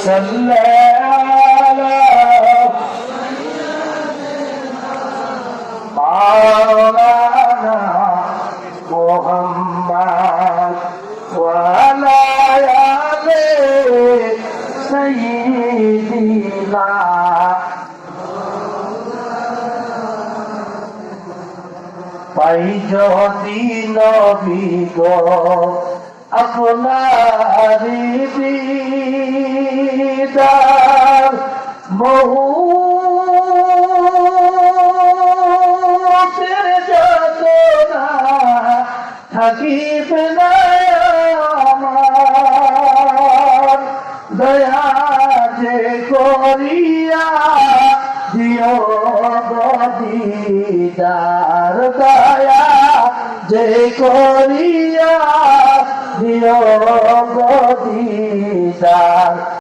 সাল্লাল্লাহু মাওলানা মুহাম্মদ ওয়া আলা আলি সাইয়্যিদিনা পাই যদি নবী গো আপনারি দিদার মহুতের যাতনা থাকিবে না আমার দয়া যে করিয়া দিও দিদার দয়া যে করিয়া দিও দিদার